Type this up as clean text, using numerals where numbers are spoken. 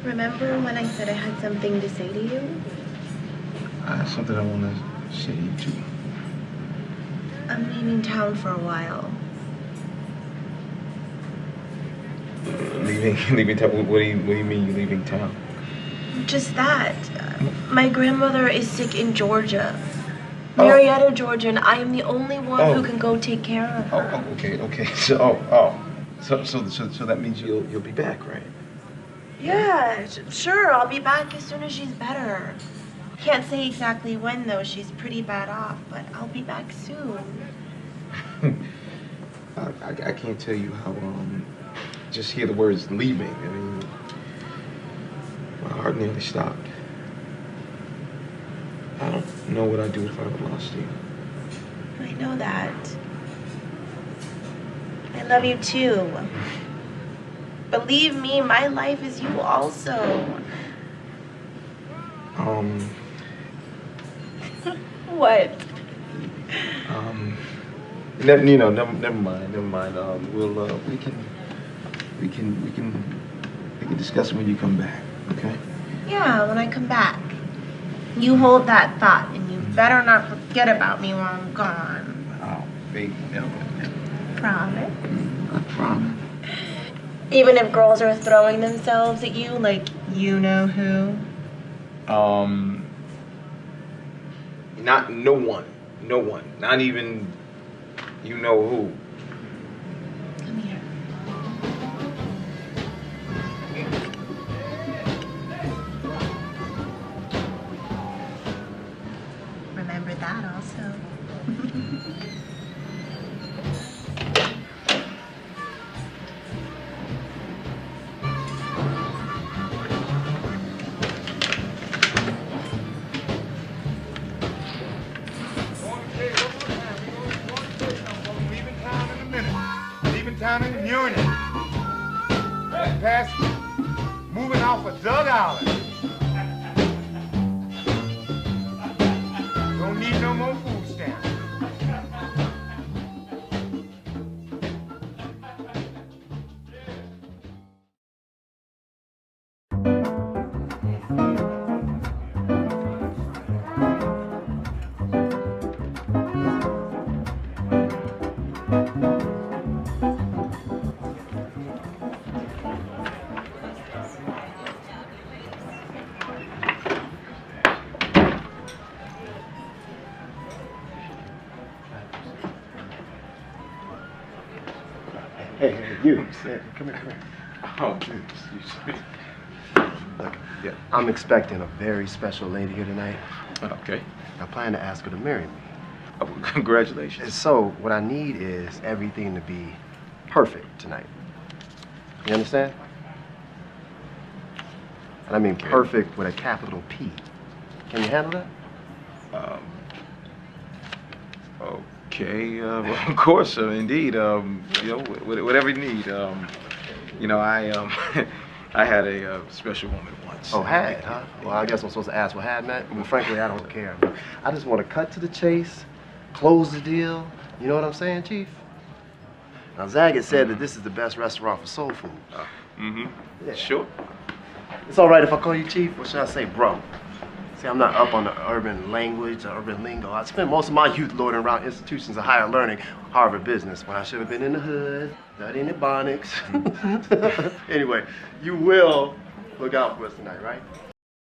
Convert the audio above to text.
Remember when I said I had something to say to you? I have something I want to say to you too. I'm leaving town for a while. Leaving town? What do you mean you're leaving town? Just that. My grandmother is sick in Georgia. Marietta, Georgia, and I am the only one who can go take care of her. Oh, okay. So that means you'll be back, right? Yeah, sure. I'll be back as soon as she's better. Can't say exactly when though. She's pretty bad off, but I'll be back soon. I can't tell you how just hear the words leaving. I mean, my heart nearly stopped. I don't know what I'd do if I ever lost you. I know that. I love you too. Believe me, my life is you also. What? Never mind. We can discuss it when you come back, okay? Yeah, when I come back. You hold that thought, and you better not forget about me while I'm gone. Oh, baby, never. Promise? I promise. Even if girls are throwing themselves at you, like you know who? No one. Not even you know who. Come here. Remember that also. Down in the unit. Pass moving off of Doug Island. Don't need no more food stamps. Hey, you. Come here. Oh, dude, Look, yeah, I'm expecting a very special lady here tonight. Okay. I plan to ask her to marry me. Oh, congratulations. And so, what I need is everything to be perfect tonight. You understand? And I mean perfect with a capital P. Can you handle that? Okay, well, of course, indeed. Whatever you need. I had a special woman once. Oh, had, huh? Well, I guess I'm supposed to ask what had meant. Well, frankly, I don't care. I just want to cut to the chase, close the deal. You know what I'm saying, Chief? Now, Zagat said that this is the best restaurant for soul food. Yeah. Sure. It's all right if I call you Chief, or should I say bro? See, I'm not up on the urban language, the urban lingo. I spent most of my youth loitering around institutions of higher learning, Harvard Business, when I should have been in the hood, studying Ebonics. Anyway, you will look out for us tonight, right?